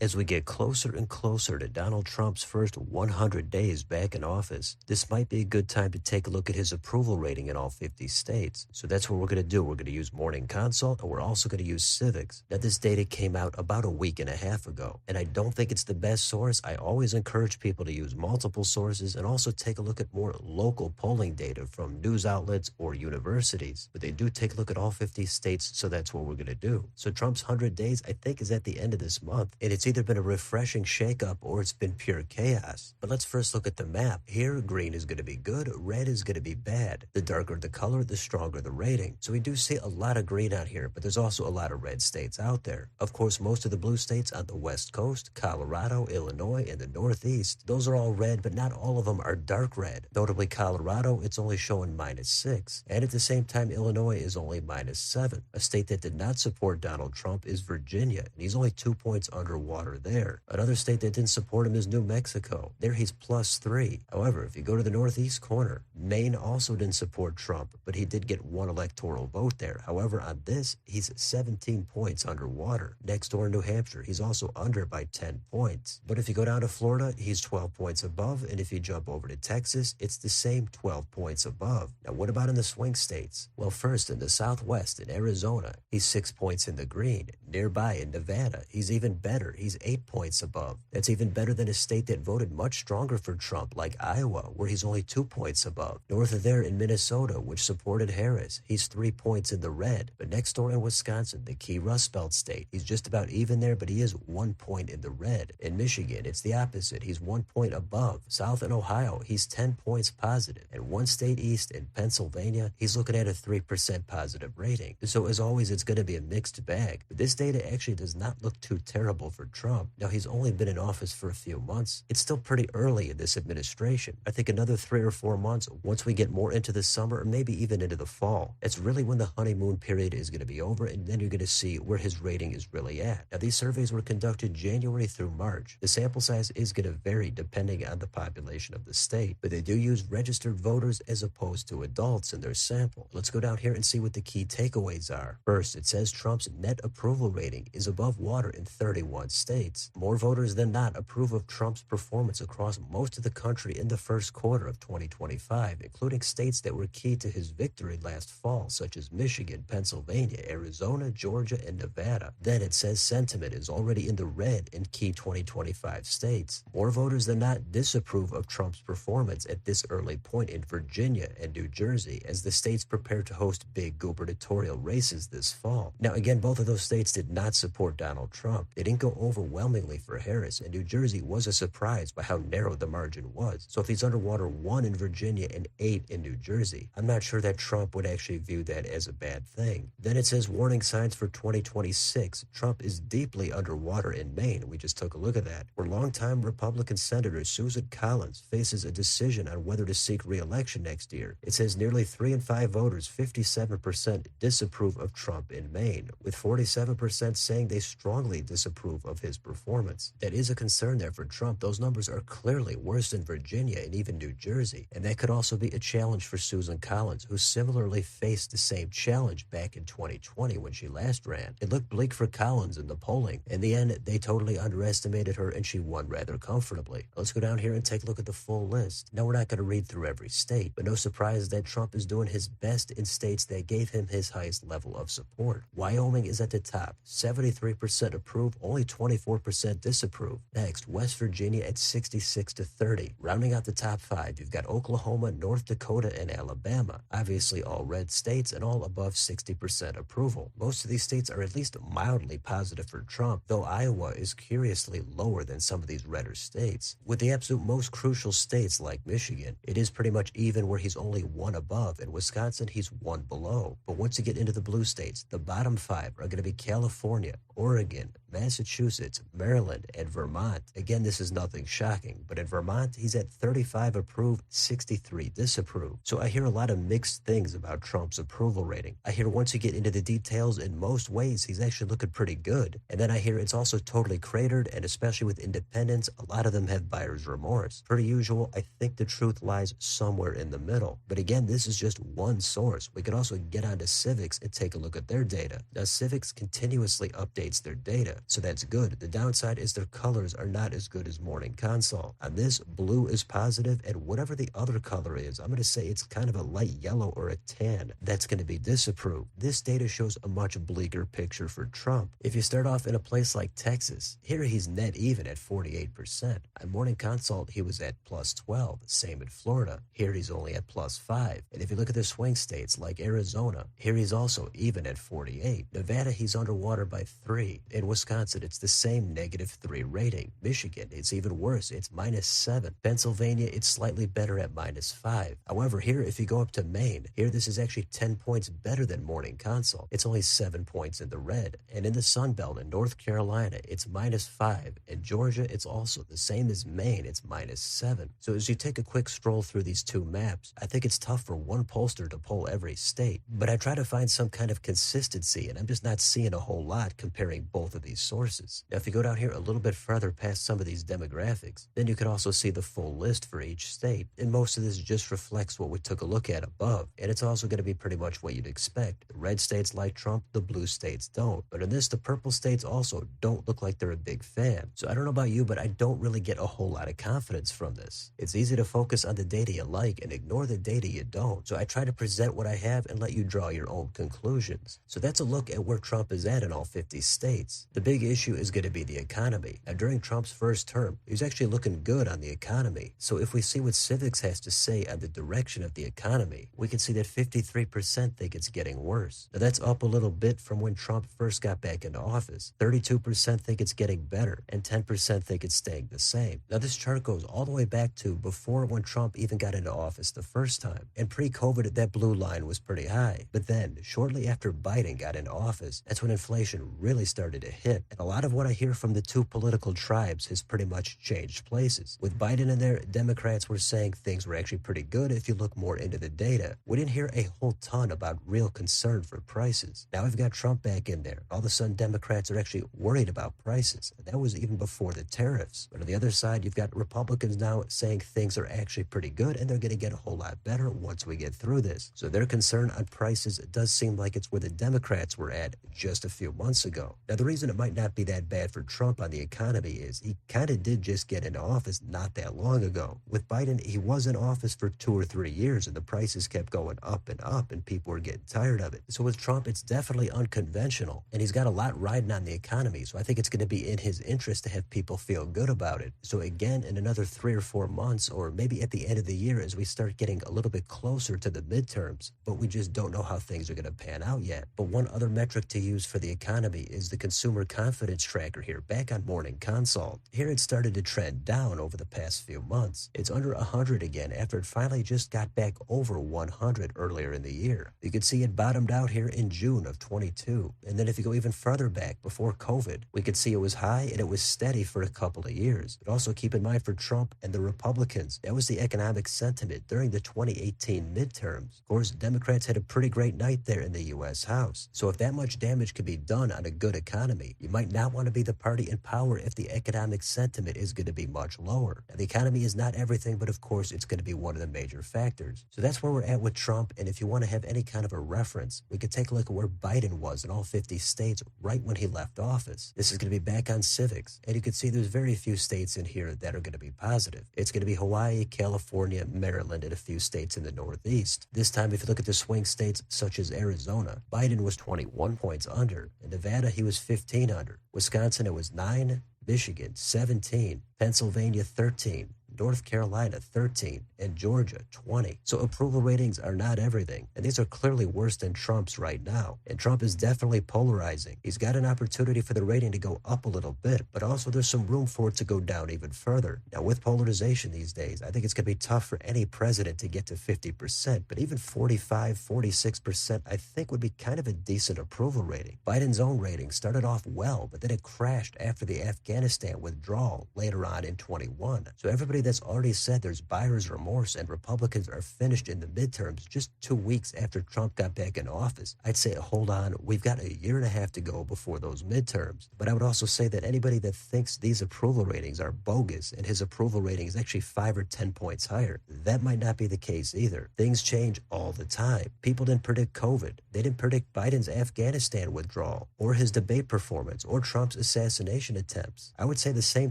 As we get closer and closer to Donald Trump's first 100 days back in office, this might be a good time to take a look at his approval rating in all 50 states. So that's what we're going to do. We're going to use Morning Consult, and we're also going to use Civiqs. Now, this data came out about a week and a half ago, and I don't think it's the best source. I always encourage people to use multiple sources and also take a look at more local polling data from news outlets or universities. But they do take a look at all 50 states, so that's what we're going to do. So Trump's 100 days, I think, is at the end of this month, and it's either been a refreshing shakeup or it's been pure chaos. But let's first look at the map. Here, green is going to be good, red is going to be bad. The darker the color, the stronger the rating. So we do see a lot of green out here, but there's also a lot of red states out there. Of course, most of the blue states on the West Coast, Colorado, Illinois, and the Northeast, those are all red, but not all of them are dark red. Notably, Colorado, it's only showing -6. And at the same time, Illinois is only -7. A state that did not support Donald Trump is Virginia, and he's only 2 points underwater there. Another state that didn't support him is New Mexico. There he's +3. However, if you go to the northeast corner, Maine also didn't support Trump, but he did get one electoral vote there. However, on this, he's 17 points underwater. Next door in New Hampshire, he's also under by 10 points. But if you go down to Florida, he's 12 points above, and if you jump over to Texas, it's the same 12 points above. Now, what about in the swing states? Well, first, in the Southwest, in Arizona, he's 6 points in the green. Nearby in Nevada, he's even better. He's 8 points above. That's even better than a state that voted much stronger for Trump, like Iowa, where he's only 2 points above. North of there in Minnesota, which supported Harris, he's 3 points in the red. But next door in Wisconsin, the key Rust Belt state, he's just about even there, but he is 1 point in the red. In Michigan, it's the opposite. He's 1 point above. South in Ohio, he's 10 points positive. And one state east in Pennsylvania, he's looking at a 3% positive rating. So as always, it's going to be a mixed bag. But this data actually does not look too terrible for Trump. Now, he's only been in office for a few months. It's still pretty early in this administration. I think another 3 or 4 months, once we get more into the summer or maybe even into the fall, that's really when the honeymoon period is going to be over, and then you're going to see where his rating is really at. Now, these surveys were conducted January through March. The sample size is going to vary depending on the population of the state, but they do use registered voters as opposed to adults in their sample. Let's go down here and see what the key takeaways are. First, it says Trump's net approval rating is above water in 31 states. More voters than not approve of Trump's performance across most of the country in the first quarter of 2025, including states that were key to his victory last fall, such as Michigan, Pennsylvania, Arizona, Georgia, and Nevada. Then it says sentiment is already in the red in key 2025 states. More voters than not disapprove of Trump's performance at this early point in Virginia and New Jersey as the states prepare to host big gubernatorial races this fall. Now, again, both of those states did not support Donald Trump. They didn't go overwhelmingly for Harris, and New Jersey was a surprise by how narrow the margin was. So if he's underwater 1 in Virginia and 8 in New Jersey, I'm not sure that Trump would actually view that as a bad thing. Then it says warning signs for 2026. Trump is deeply underwater in Maine. We just took a look at that, where longtime Republican Senator Susan Collins faces a decision on whether to seek re-election next year. It says nearly 3 in 5 voters, 57%, disapprove of Trump in Maine, with 47% saying they strongly disapprove of his performance. That is a concern there for Trump. Those numbers are clearly worse in Virginia and even New Jersey, and that could also be a challenge for Susan Collins, who similarly faced the same challenge back in 2020 when she last ran. It looked bleak for Collins in the polling. In the end, they totally underestimated her, and she won rather comfortably. Let's go down here and take a look at the full list. Now, we're not going to read through every state, but no surprise that Trump is doing his best in states that gave him his highest level of support. Wyoming is at the top, 73% approve, only 24% disapprove. Next, West Virginia at 66-30. Rounding out the top 5, you've got Oklahoma, North Dakota, and Alabama. Obviously all red states and all above 60% approval. Most of these states are at least mildly positive for Trump, though Iowa is curiously lower than some of these redder states. With the absolute most crucial states like Michigan, it is pretty much even where he's only 1 above. In Wisconsin, he's 1 below. But once you get into the blue states, the bottom 5 are going to be California, Oregon, Massachusetts, Maryland, and Vermont. Again, this is nothing shocking, but in Vermont, he's at 35 approve, 63 disapprove. So I hear a lot of mixed things about Trump's approval rating. I hear once you get into the details, in most ways, he's actually looking pretty good. And then I hear it's also totally cratered, and especially with independents, a lot of them have buyer's remorse. Per usual, I think the truth lies somewhere in the middle. But again, this is just one source. We could also get onto Civiqs and take a look at their data. Now, Civiqs continuously updates their data. so that's good. The downside is their colors are not as good as Morning Consult. On this, blue is positive, and whatever the other color is, I'm going to say it's kind of a light yellow or a tan. That's going to be disapproved. This data shows a much bleaker picture for Trump. If you start off in a place like Texas, here he's net even at 48%. On Morning Consult, he was at plus 12. Same in Florida. Here he's only at plus 5. And if you look at the swing states like Arizona, here he's also even at 48. Nevada, he's underwater by 3. In Wisconsin, it's the same -3 rating. Michigan, it's even worse. It's -7. Pennsylvania, it's slightly better at -5. However, here, if you go up to Maine, here this is actually 10 points better than Morning Consult. It's only 7 points in the red. And in the Sun Belt in North Carolina, it's -5. In Georgia, it's also the same as Maine. It's -7. So as you take a quick stroll through these two maps, I think it's tough for one pollster to poll every state. But I try to find some kind of consistency, and I'm just not seeing a whole lot comparing both of these sources. Now, if you go down here a little bit further past some of these demographics, then you can also see the full list for each state. And most of this just reflects what we took a look at above. And it's also going to be pretty much what you'd expect. The red states like Trump, the blue states don't. But in this, the purple states also don't look like they're a big fan. So I don't know about you, but I don't really get a whole lot of confidence from this. It's easy to focus on the data you like and ignore the data you don't. So I try to present what I have and let you draw your own conclusions. So that's a look at where Trump is at in all 50 states. The big issue is going to be the economy. Now, during Trump's first term, he was actually looking good on the economy. So if we see what Civiqs has to say on the direction of the economy, we can see that 53% think it's getting worse. Now, that's up a little bit from when Trump first got back into office. 32% think it's getting better, and 10% think it's staying the same. Now, this chart goes all the way back to before when Trump even got into office the first time. And pre-COVID, that blue line was pretty high. But then, shortly after Biden got into office, that's when inflation really started to hit. And a lot of what I hear from the two political tribes has pretty much changed places. With Biden in there, Democrats were saying things were actually pretty good if you look more into the data. We didn't hear a whole ton about real concern for prices. Now we've got Trump back in there. All of a sudden, Democrats are actually worried about prices. And that was even before the tariffs. But on the other side, you've got Republicans now saying things are actually pretty good and they're going to get a whole lot better once we get through this. So their concern on prices does seem like it's where the Democrats were at just a few months ago. Now, the reason it might not be that bad for Trump on the economy is he kind of did just get into office not that long ago. With Biden, he was in office for 2 or 3 years and the prices kept going up and people were getting tired of it. So with Trump, it's definitely unconventional and he's got a lot riding on the economy. So I think it's going to be in his interest to have people feel good about it. So again, in another 3 or 4 months, or maybe at the end of the year as we start getting a little bit closer to the midterms, but we just don't know how things are going to pan out yet. But one other metric to use for the economy is the consumer confidence tracker here back on Morning Consult. Here it started to trend down over the past few months. It's under 100 again after it finally just got back over 100 earlier in the year. You can see it bottomed out here in June of 22. And then if you go even further back before COVID, we could see it was high and it was steady for a couple of years. But also keep in mind for Trump and the Republicans, that was the economic sentiment during the 2018 midterms. Of course, Democrats had a pretty great night there in the U.S. House. So if that much damage could be done on a good economy, you might not want to be the party in power if the economic sentiment is going to be much lower. Now, the economy is not everything, but of course, it's going to be one of the major factors. So that's where we're at with Trump. And if you want to have any kind of a reference, we could take a look at where Biden was in all 50 states right when he left office. This is going to be back on Civiqs. And you can see there's very few states in here that are going to be positive. It's going to be Hawaii, California, Maryland, and a few states in the Northeast. This time, if you look at the swing states such as Arizona, Biden was 21 points under. In Nevada, he was 15 under. Wisconsin, it was 9. Michigan, 17. Pennsylvania, 13. North Carolina, 13, and Georgia, 20. So approval ratings are not everything, and these are clearly worse than Trump's right now. And Trump is definitely polarizing. He's got an opportunity for the rating to go up a little bit, but also there's some room for it to go down even further. Now, with polarization these days, I think it's going to be tough for any president to get to 50%, but even 45, 46%, I think would be kind of a decent approval rating. Biden's own rating started off well, but then it crashed after the Afghanistan withdrawal later on in 21. So everybody that that's already said there's buyer's remorse and Republicans are finished in the midterms just 2 weeks after Trump got back in office, I'd say, hold on, we've got a year and a half to go before those midterms. But I would also say that anybody that thinks these approval ratings are bogus and his approval rating is actually 5 or 10 points higher, that might not be the case either. Things change all the time. People didn't predict COVID. They didn't predict Biden's Afghanistan withdrawal or his debate performance or Trump's assassination attempts. I would say the same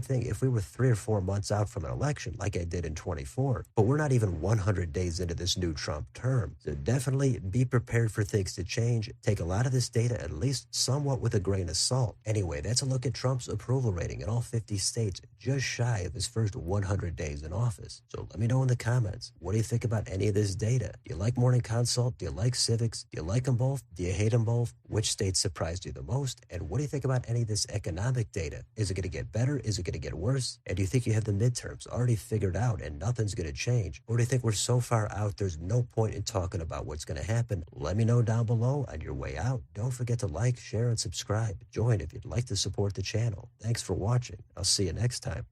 thing if we were 3 or 4 months out from an election like I did in 24. But we're not even 100 days into this new Trump term. So definitely be prepared for things to change. Take a lot of this data at least somewhat with a grain of salt. Anyway, that's a look at Trump's approval rating in all 50 states, just shy of his first 100 days in office. So let me know in the comments, what do you think about any of this data? Do you like Morning Consult? Do you like Civiqs? Do you like them both? Do you hate them both? Which state surprised you the most? And what do you think about any of this economic data? Is it going to get better? Is it going to get worse? And do you think you have the midterms already figured out and nothing's going to change? Or do you think we're so far out there's no point in talking about what's going to happen? Let me know down below on your way out. Don't forget to like, share, and subscribe. Join if you'd like to support the channel. Thanks for watching. I'll see you next time.